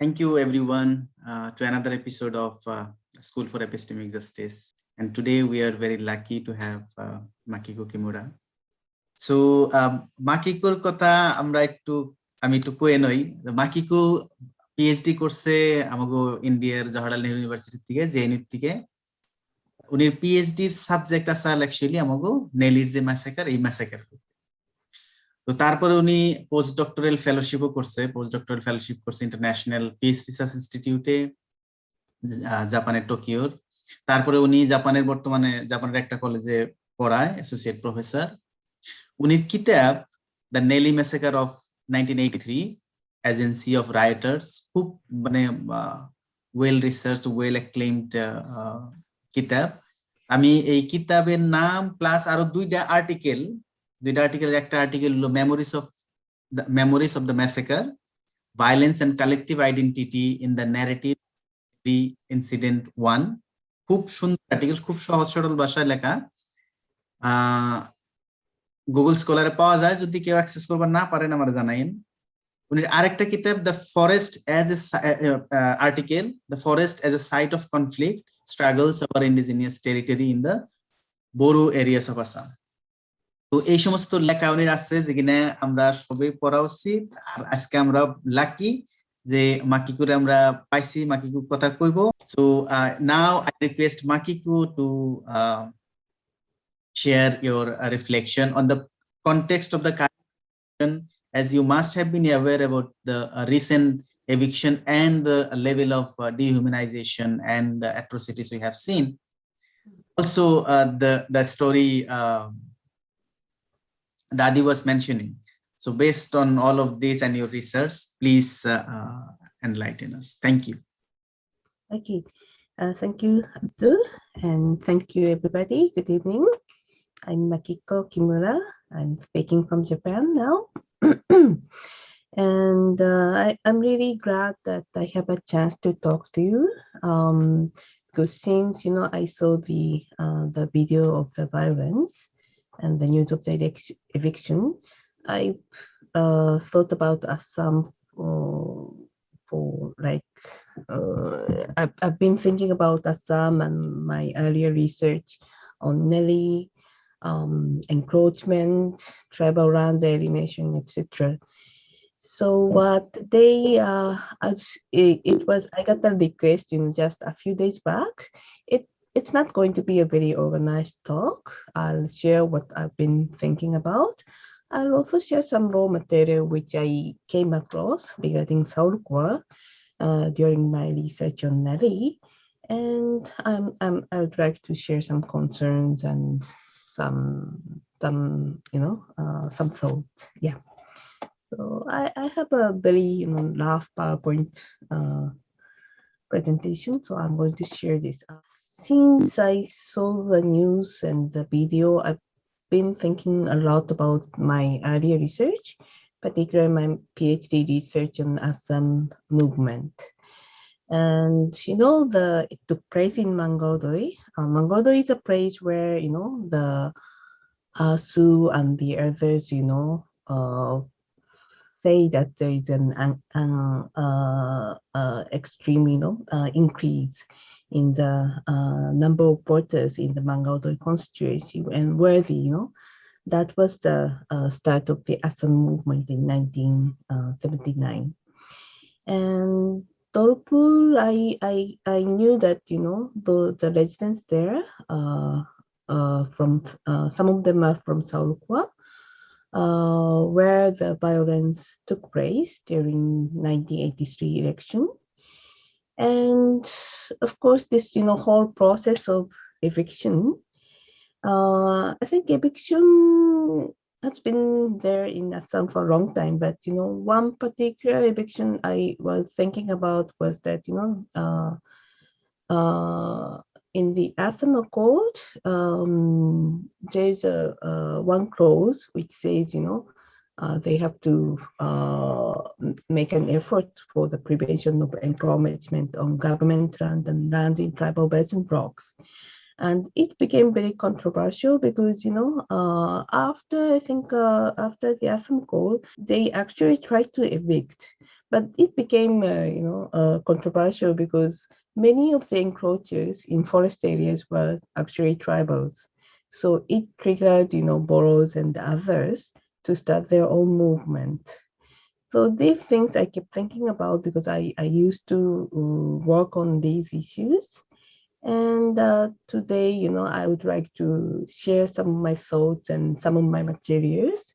Thank you everyone to another episode of School for Epistemic Justice. And today we are very lucky to have Makiko Kimura. So Makikoর কথা আমরা আমি একটু কয়ে নই। Makiko PhD করছে আমাগো ইন্ডিয়ার জওহরলাল নেহরু ইউনিভার্সিটি থেকে জেএনইউ থেকে। উনি PhD এর সাবজেক্ট আছে অ্যাকচুয়ালি আমাগো নেলির যে ম্যাসাকার এই ম্যাসাকার। তো তারপরে উনি পোস্টডক্টরাল ফেলোশিপও করছে, পোস্টডক্টরাল ফেলোশিপ করছে ইন্টারন্যাশনাল পিস রিসার্চ ইনস্টিটিউটে জাপানের টোকিওর। তারপরে উনি বর্তমানে জাপানের একটা কলেজে পড়ায়, অ্যাসোসিয়েট প্রফেসর। উনির কিতাব the Nellie massacre of 1983 agency of writers খুব মানে ওয়েল রিসার্চ, ওয়েল অ্যাক্লেইমড কিতাব। আমি এই কিতাবের নাম প্লাস আরো দুইটা আর্টিকেল, একটা আর্টিকেল হলো memories of the massacre, violence and collective identity in the narrative the incident 1। খুব সুন্দর আর্টিকেল, খুব সহজ সরল ভাষায় লেখা। গুগল স্কলারে পাওয়া যায়, যদি কেউ অ্যাক্সেস করবার না পারেন আমার জানাইন। উনির আরেকটা কিতাব the forest as a article, the forest as a site of conflict struggles over indigenous territory in the Bodo areas of Assam. তো এই সমস্ত লেখা উনির আছে যেখানে আমরা সবাই পড়া উচিত। আর আজকে আমরা লাকি যে মাকিকুরে আমরা পাইছি, মাকিকু কথা কইব। সো নাও আই রিকোয়েস্ট মাকিকু to share your reflection on the context of the current, as you must have been aware about the recent eviction and the level of dehumanization and atrocities we have seen. Also, the story Dadi was mentioning. So based on all of this and your research, please enlighten us. Thank you. Okay, thank you, Abdul, and thank you, everybody. Good evening. I'm Makiko Kimura. I'm speaking from Japan now. And I'm really glad that I have a chance to talk to you. Because since, I saw the video of the violence and the news of the eviction, I thought about Assam for like, I've been thinking about Assam and my earlier research on Nelly, encroachment, tribal land alienation, etc. So what they I got a request just a few days back. It's not going to be a very organized talk. I'll share what I've been thinking about. I'll also share some raw material which I came across regarding Saulkwa during my research on Nelly, and I would like to share some concerns and some thoughts. Yeah. So I have a very rough PowerPoint presentation, so I'm going to share this. Since I saw the news and the video, I've been thinking a lot about my earlier research, particularly my PhD research on Assam movement. And it took place in Mangoldoi. Mangoldoi is a place where the Sioux and the others say that there is an extreme increase in the number of voters in the Mangoldoi constituency, and where that was the start of the Assam movement in 1979. And Dolpul, I knew that the residents there from some of them are from Saulkwa, where the violence took place during 1983 election. And of course, this whole process of eviction, I think eviction has been there in Assam for a long time, but one particular eviction I was thinking about was that in the Assam Accord, there's one clause which says they have to make an effort for the prevention of encroachment on government land and land in tribal belts and blocks. And it became very controversial because, after after the Assam call, they actually tried to evict, but it became controversial because many of the encroachers in forest areas were actually tribals. So it triggered, Boros and others to start their own movement. So these things I kept thinking about because I used to work on these issues. And today, I would like to share some of my thoughts and some of my materials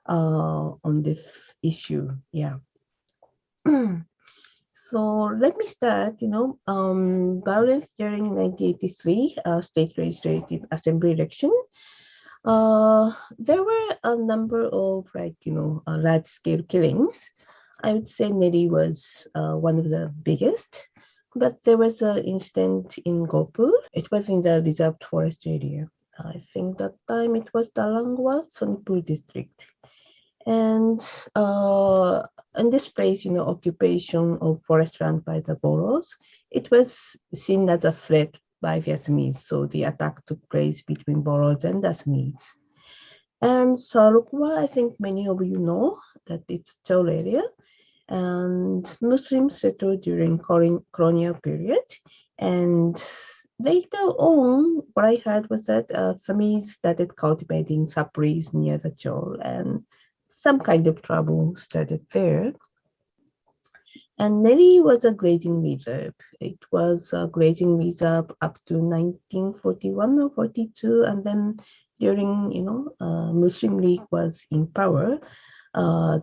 on this issue. Yeah. So let me start, violence during 1983 state legislative assembly election. There were a number of large scale killings. I would say Neri was one of the biggest, but there was an incident in Gopur. It was in the reserved forest area. I think that time it was Dalangwa, Sonipur district. And in this place, occupation of forest land by the Boros, it was seen as a threat by the Assamese. So the attack took place between Boros and Assamese. And Sarukwa, I think many of you know that it's Chol area. And Muslims settled during colonial period. And later on, what I heard was that Assamese started cultivating sapris near the Chol, and some kind of trouble started there. And Neri was a grazing reserve. It was a grazing reserve up to 1941 or 42, and then during Muslim League was in power,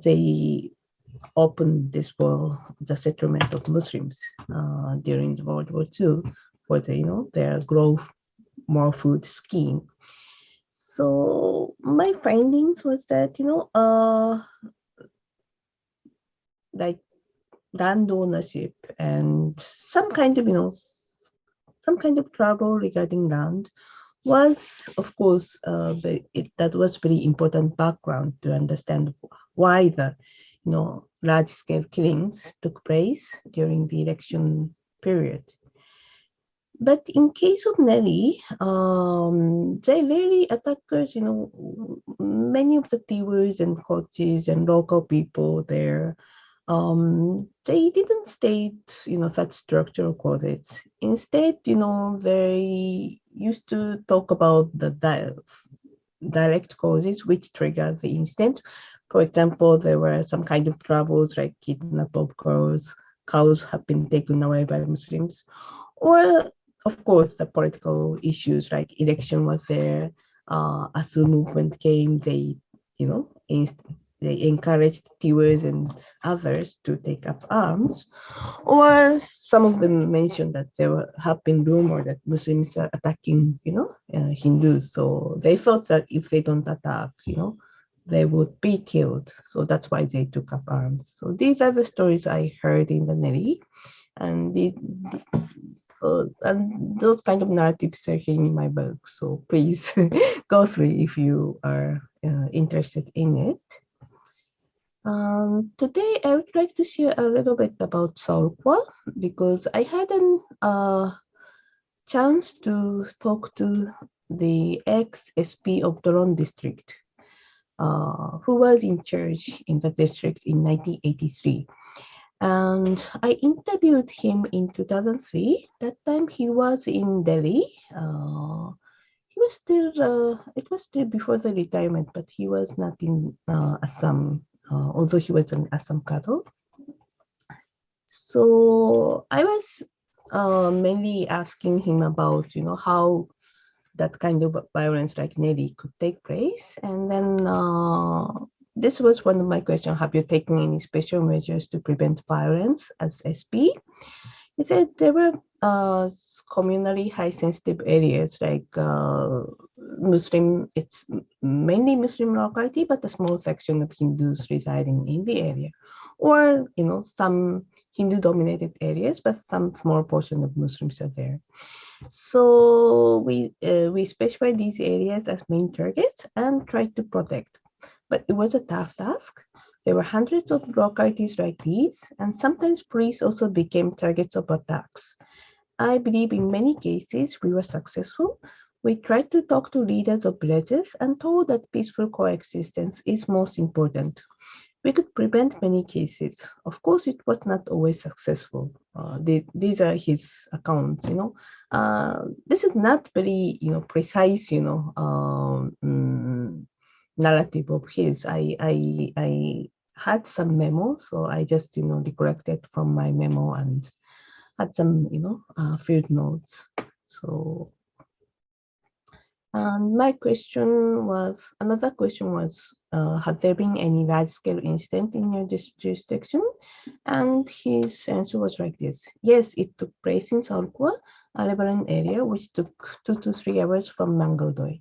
they opened this for the settlement of Muslims during the World War II for their grow more food scheme. So my findings was that like land ownership and some kind of trouble regarding land was, of course, that was very important background to understand why the large-scale killings took place during the election period. But in case of Nelly, they really attackers, many of the Tiwis and coaches and local people there, they didn't state, such structural causes. Instead, they used to talk about the direct causes which trigger the incident. For example, there were some kind of troubles like kidnap of girls, cows have been taken away by Muslims, or of course the political issues like election was there. As the movement came, they encouraged Tiwis and others to take up arms, or some of them mentioned that have been rumors that Muslims are attacking, Hindus. So they thought that if they don't attack, they would be killed. So that's why they took up arms. So these are the stories I heard in the Neri, and and those kind of narratives are in my book. So please go through if you are interested in it. Today, I would like to share a little bit about Saurkwa because I had a chance to talk to the ex-SP of Doron district, who was in charge in the district in 1983. And I interviewed him in 2003. That time he was in Delhi. He was still, it was still before the retirement, but he was not in Assam, although he was an Assam cattle. So I was mainly asking him about, how that kind of violence like Nelly could take place. And then this was one of my questions: have you taken any special measures to prevent violence as SP? He said there were communally high sensitive areas like Muslim, it's mainly Muslim locality, but a small section of Hindus residing in the area. Or, some Hindu dominated areas, but some small portion of Muslims are there. So we specify these areas as main targets and try to protect. But it was a tough task. There were hundreds of localities like these, and sometimes police also became targets of attacks. I believe in many cases we were successful. We tried to talk to leaders of villages and told that peaceful coexistence is most important. We could prevent many cases. Of course, it was not always successful. These are his accounts, this is not very, precise, narrative of his. I had some memo, so I just, recollected from my memo and had some, field notes. So, and my question was, another question was, has there been any large-scale incident in your jurisdiction? And his answer was like this. Yes, it took place in Saurkwa, a Lebanon area, which took 2 to 3 hours from Mangalore.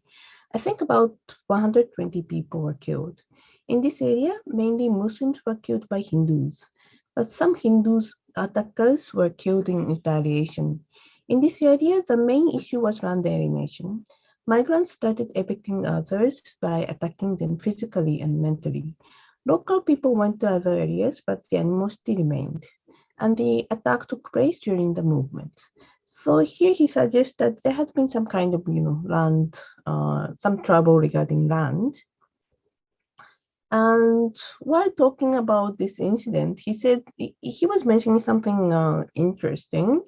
I think about 120 people were killed. In this area, mainly Muslims were killed by Hindus, but some Hindus attackers were killed in retaliation. In this area, the main issue was land alienation. Migrants started evicting others by attacking them physically and mentally. Local people went to other areas, but the animosity remained, and the attack took place during the movement. So here he suggests that there has been some kind of, land, some trouble regarding land. And while talking about this incident, he said he was mentioning something interesting.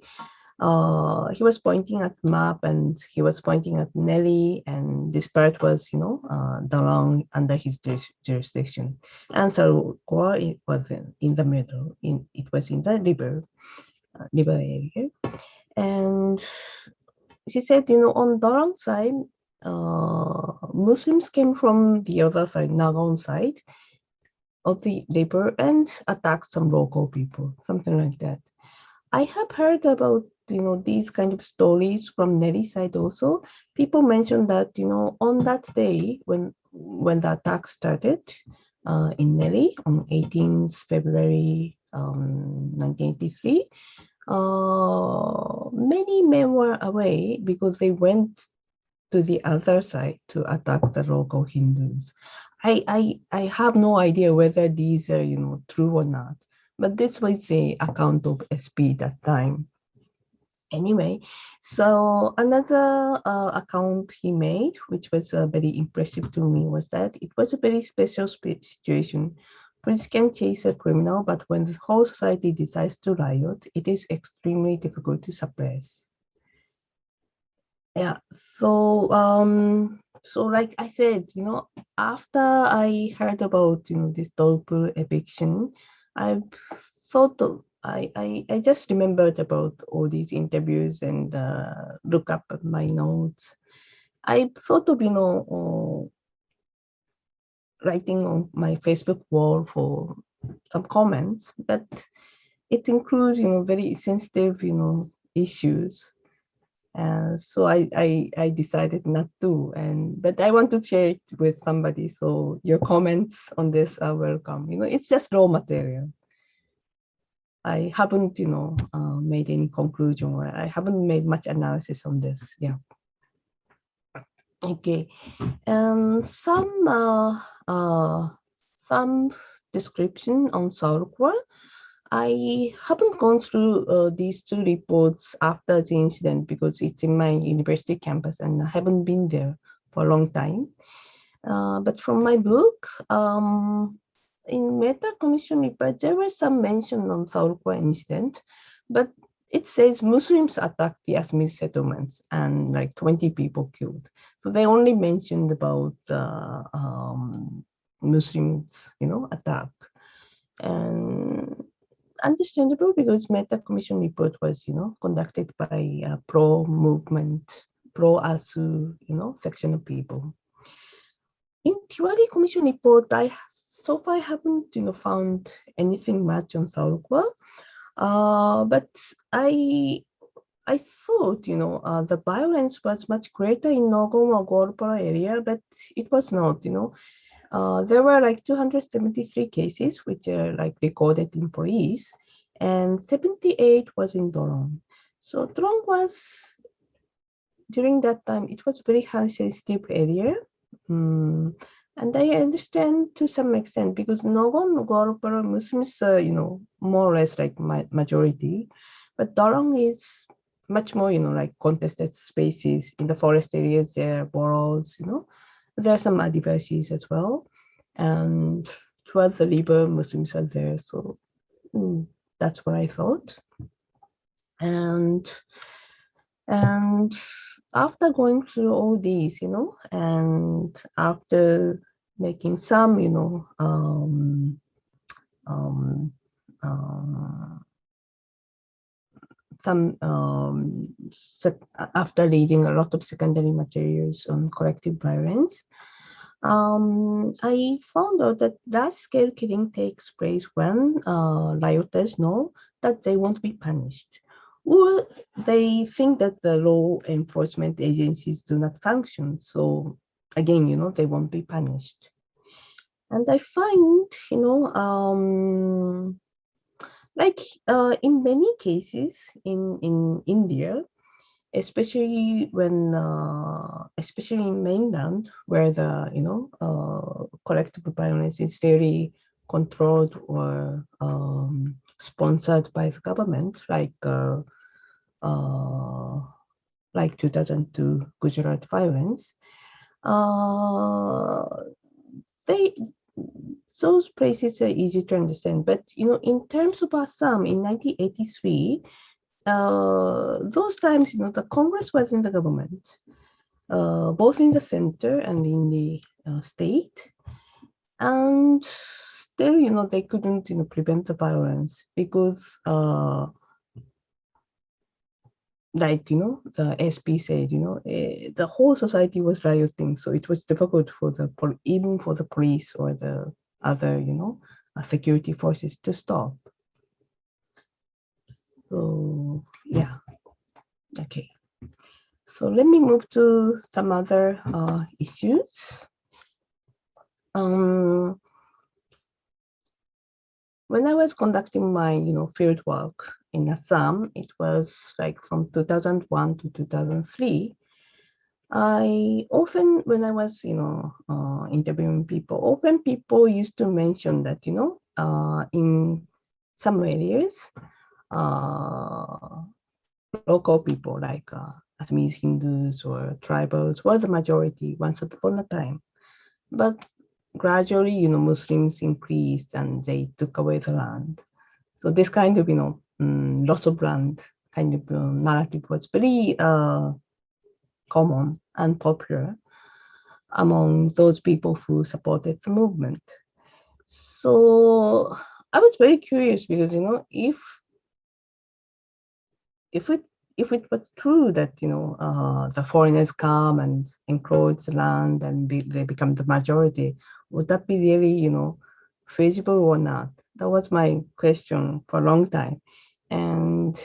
He was pointing at the map and he was pointing at Nelly, and this part was, Darong under his jurisdiction. And Sarukwa, it was in the middle, it was in the river area. And he said, on Darong side, Muslims came from the other side, Nagon side of the river and attacked some local people, something like that. I have heard about, these kind of stories from Nelly side also. People mentioned that, on that day when the attack started in Nelly on 18th February 1983, many men were away because they went to the other side to attack the local Hindus. I have no idea whether these are, true or not, but this was the account of SP that time. Anyway, so another account he made, which was very impressive to me, was that it was a very special situation. Police can chase a criminal, but when the whole society decides to riot, it is extremely difficult to suppress. Yeah, so like I said, after I heard about this Dolpur eviction, I thought of I just remembered about all these interviews and look up at my notes. I thought of writing on my Facebook wall for some comments, but it includes very sensitive issues. So I decided not to, but I want to share it with somebody. So your comments on this are welcome. It's just raw material. I haven't, made any conclusion, or I haven't made much analysis on this. Yeah. Okay. Some description on Saurkwa. I haven't gone through these two reports after the incident because it's in my university campus and I haven't been there for a long time. But from my book, in Meta Commission report, there was some mention on Saurkwa incident, but it says Muslims attacked the Assamese settlements and like 20 people killed. So they only mentioned about Muslims, attack. And understandable because Meta Commission report was, conducted by a pro-movement, pro-ASU, section of people. In Tiwari Commission report, I so far haven't, found anything much on Saurkwa, but I thought, the violence was much greater in Nogon or Golpara area, but it was not, there were like 273 cases which are like recorded in police, and 78 was in Dorong. So Dorong was, during that time, it was very high sensitive area. And I understand to some extent because Nogon, Golpara Muslims are, more or less like majority, but Dorong is much more, like contested spaces in the forest areas. There are burrows, there are some Adivasis as well. And towards the river, Muslims are there. So that's what I thought. And after going through all these, and after making some, some after reading a lot of secondary materials on collective violence, I found out that large-scale killing takes place when rioters know that they won't be punished, or they think that the law enforcement agencies do not function. So again, they won't be punished. And I find, like in many cases in India, especially when especially in mainland, where the collective violence is very controlled or sponsored by the government, like 2002 Gujarat violence. They Those places are easy to understand, but in terms of Assam in 1983, those times, the Congress was in the government, both in the center and in the state, and still, they couldn't, prevent the violence because, like, the SP said, the whole society was rioting, so it was difficult for even for the police or the other, security forces to stop. So yeah, okay. So let me move to some other issues. When I was conducting my, field work in Assam, it was like from 2001 to 2003. I often, when I was, interviewing people, often people used to mention that, in some areas, local people like Assamese Hindus or tribals were the majority once upon a time. But gradually, Muslims increased and they took away the land. So this kind of, loss of land kind of narrative was very common and popular among those people who supported the movement. So I was very curious because, if it was true that the foreigners come and encroach the land and they become the majority, would that be really feasible or not? That was my question for a long time. And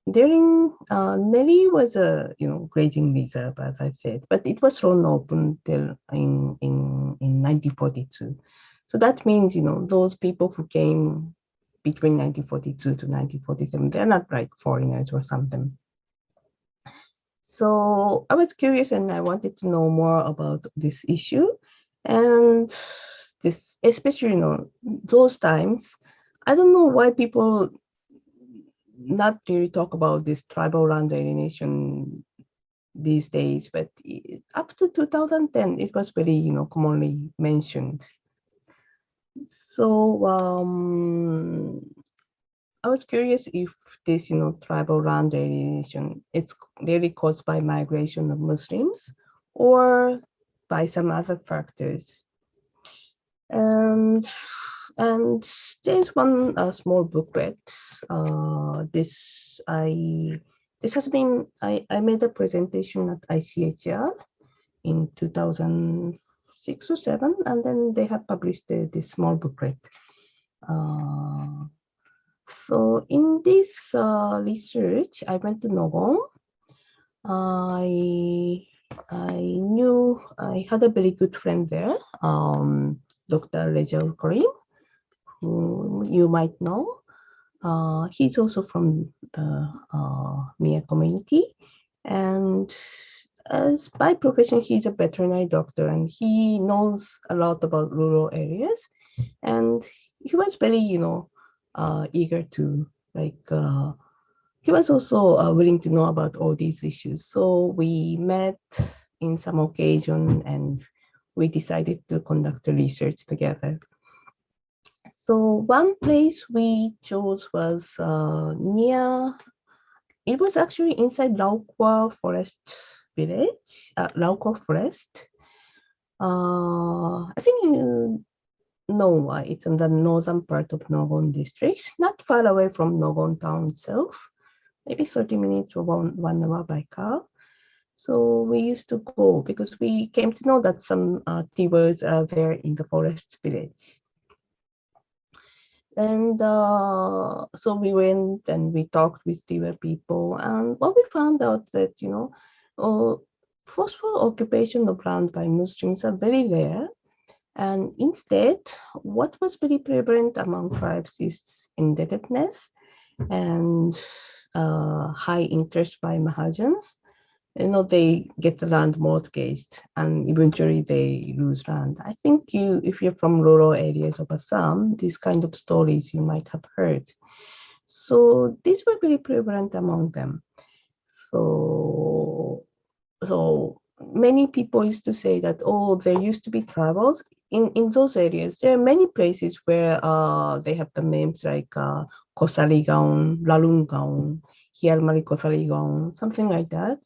during Nelly was a grazing reserve, as I said, but it was thrown open till in 1942. So that means those people who came between 1942 to 1947, they're not like foreigners or something. So I was curious and I wanted to know more about this issue. And this, especially, those times, I don't know why people not really talk about this tribal land alienation these days, but up to 2010, it was very, commonly mentioned. So I was curious if this, tribal land alienation, it's really caused by migration of Muslims or by some other factors. And there's one small booklet. This has been, I made a presentation at ICHR in 2006 or 7, and then they have published this small booklet. So in this research, I went to Nogon. I had a very good friend there, Dr. Reza Karim, who you might know. He's also from the Mia community, and as by profession, he's a veterinary doctor, and he knows a lot about rural areas, and he was very, eager to he was also willing to know about all these issues. So we met in some occasion and we decided to conduct the research together. So one place we chose was near, it was actually inside Laukwa Forest Village, Laukwa Forest. I think you know it's in the northern part of Nogon district, not far away from Nogon town itself, maybe 30 minutes or 1 hour by car. So we used to go because we came to know that some tea birds are there in the forest village. And so we went and we talked with Tiwa people, and what we found out that, forceful occupation of land by Muslims are very rare. And instead, what was very prevalent among tribes is indebtedness and high interest by Mahajans. They get the land mortgaged and eventually they lose land. I think if you're from rural areas of Assam, these kind of stories you might have heard. So these were very prevalent among them. So many people used to say that, oh, there used to be tribals in those areas. There are many places where they have the names like Kosarigaon, Lalungaon, Hialmari Kosarigaon, something like that.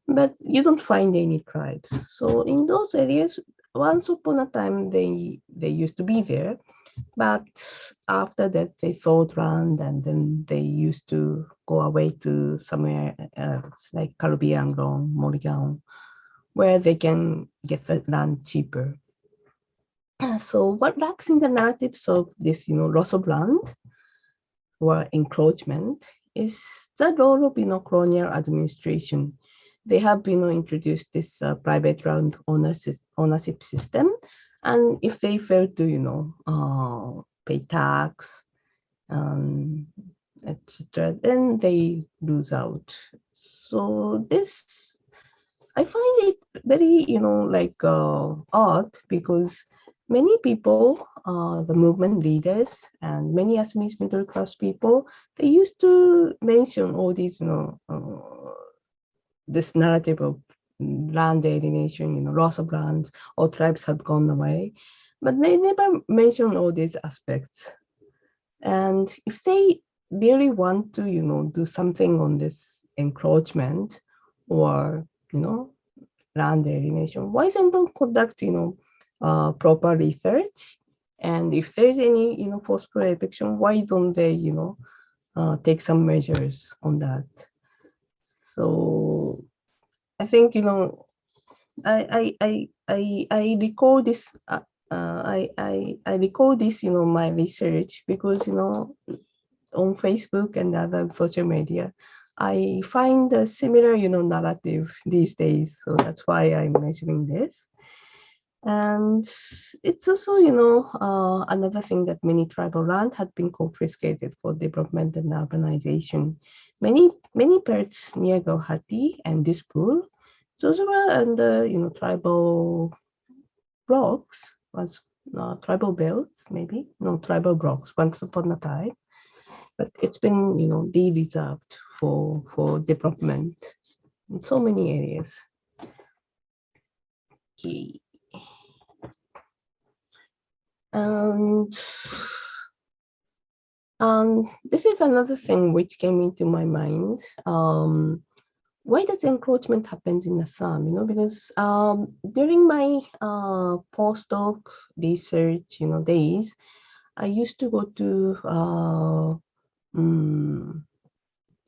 But you don't find any tribes. So in those areas, once upon a time, they used to be there. But after that, they sold land and then they used to go away to somewhere else, like Kalubiangon, Morigaon, where they can get the land cheaper. So what lacks in the narratives of this, loss of land or encroachment is the role of, colonial administration. They have, introduced this private land ownership system, and if they fail to, pay tax, etc., then they lose out. So this, I find it very, odd because many people, the movement leaders and many Assamese middle class people, they used to mention all these, this narrative of land alienation, loss of land, or tribes had gone away, but they never mention all these aspects. And if they really want to, do something on this encroachment or, land alienation, why then don't conduct, proper research? And if there's any, forceful eviction, why don't they, take some measures on that? So I think, I recall this. I recall this, my research because, on Facebook and other social media, I find a similar, narrative these days. So that's why I'm mentioning this. And it's also, another thing that many tribal land had been confiscated for development and urbanization. Many parts near Gauhati and Dispur, those were under, tribal blocks, once tribal belts, maybe, no, tribal blocks once upon a time. But it's been, de-reserved for development in so many areas. Okay. And this is another thing which came into my mind. Why does encroachment happens in Assam? Because during my postdoc research, days, I used to go to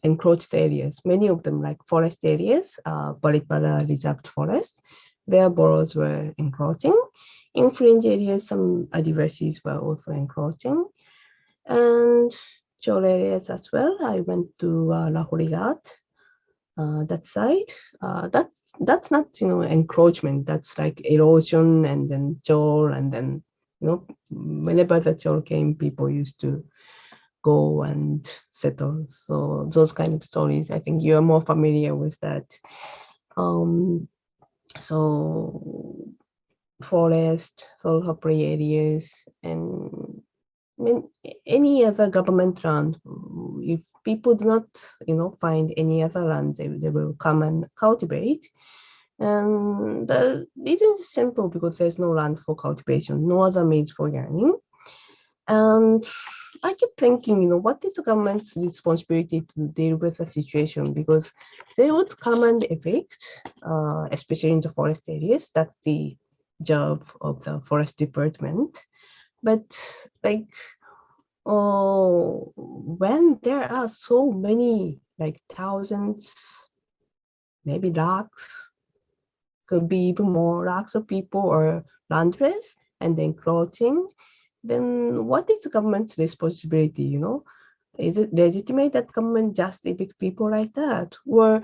encroached areas, many of them like forest areas, Baripara reserved forest. Their boroughs were encroaching. In fringe areas, some Adivasis were also encroaching. And Chol areas as well. I went to Lahorirat, that side. That's not, encroachment. That's like erosion and then Chol, and then, whenever the Chol came, people used to go and settle. So those kind of stories, I think you're more familiar with that. So forest, Solhapri areas, and mean, any other government land, if people do not, find any other land, they will come and cultivate. And the reason is simple because there's no land for cultivation, no other means for earning. And I keep thinking, what is the government's responsibility to deal with the situation? Because they would come and evict, especially in the forest areas. That's the job of the forest department. But like, when there are so many, like thousands, maybe lakhs, could be even more lakhs of people or landless, and then clothing, then what is the government's responsibility? Is it legitimate that government just evict people like that? Or,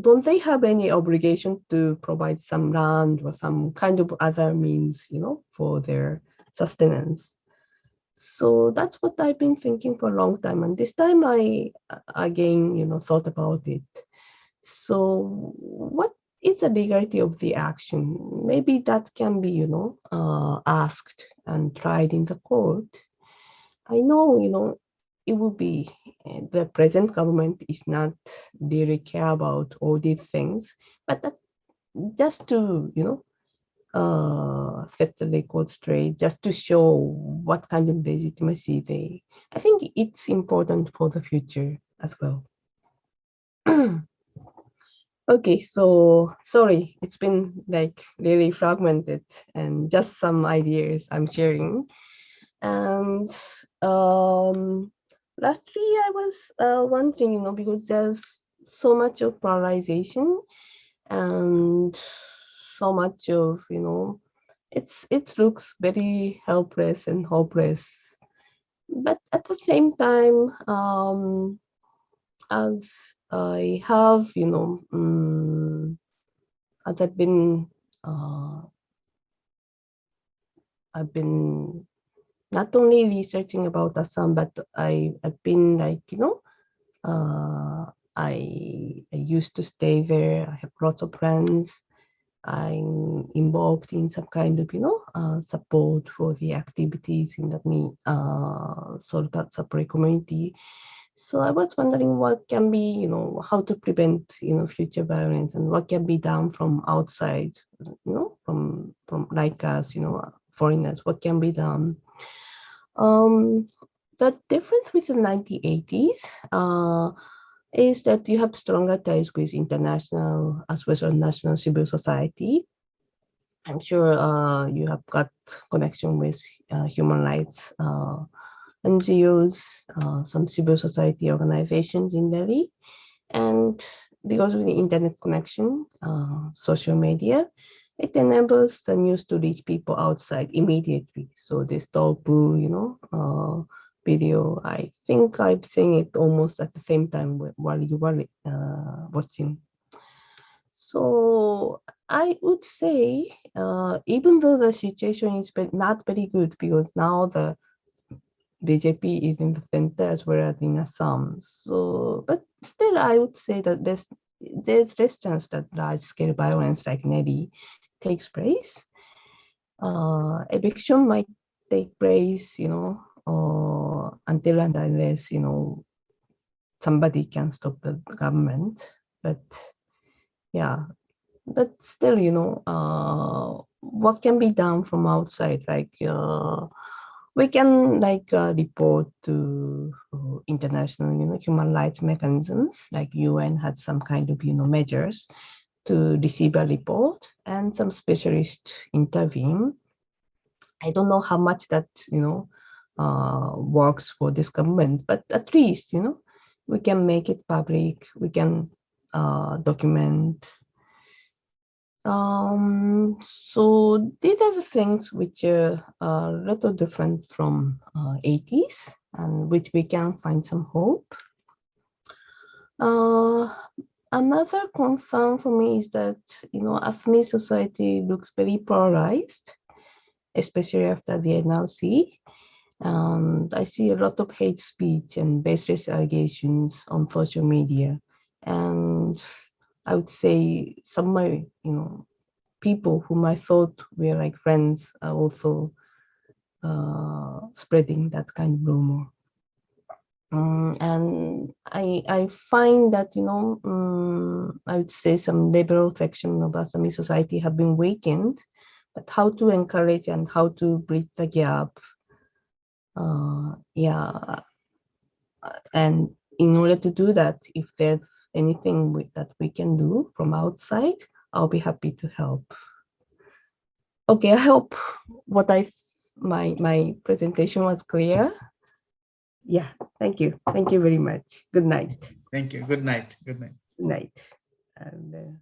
don't they have any obligation to provide some land or some kind of other means, for their sustenance? So that's what I've been thinking for a long time. And this time I, again, thought about it. So what is the legality of the action? Maybe that can be, asked and tried in the court. I know, it will be the present government is not really care about all these things, but that, just to, set the record straight, just to show what kind of legitimacy I think it's important for the future as well. Okay, so sorry, it's been like really fragmented and just some ideas I'm sharing. And lastly, I was wondering, because there's so much of polarization and so much of, it looks very helpless and hopeless. But at the same time, as I have, as I've been not only researching about Assam, but I've been like, I used to stay there. I have lots of friends. I'm involved in some kind of, support for the activities in the sort of support community. So I was wondering what can be, how to prevent, future violence and what can be done from outside, from like us, foreigners, what can be done. The difference with the 1980s is that you have stronger ties with international as well as national civil society. I'm sure you have got connection with human rights NGOs, some civil society organizations in Delhi. And because of the internet connection, social media, it enables the news to reach people outside immediately. So this Tobu, video, I think I've seen it almost at the same time while you were watching. So I would say, even though the situation is not very good, because now the BJP is in the center as well as in Assam. So, but still, I would say that there's less chance that large-scale violence like Nelly takes place. Eviction might take place, until and unless, somebody can stop the government. But yeah, but still, what can be done from outside? Like, we can report to international, human rights mechanisms, like UN had some kind of, measures to receive a report, and some specialists intervene. I don't know how much that, works for this government, but at least, we can make it public, we can document. So these are the things which are a little different from 80s and which we can find some hope. Another concern for me is that, Assamese society looks very polarized, especially after the NRC. And I see a lot of hate speech and baseless allegations on social media. And I would say some of my, people whom I thought were like friends are also spreading that kind of rumor. And I find that, I would say some liberal section of Assamese society have been weakened, but how to encourage and how to bridge the gap. And in order to do that, if there's anything that we can do from outside, I'll be happy to help. Okay, I hope my presentation was clear. Yeah, thank you. Thank you very much. Good night. Thank you. Good night. Good night. Good night. And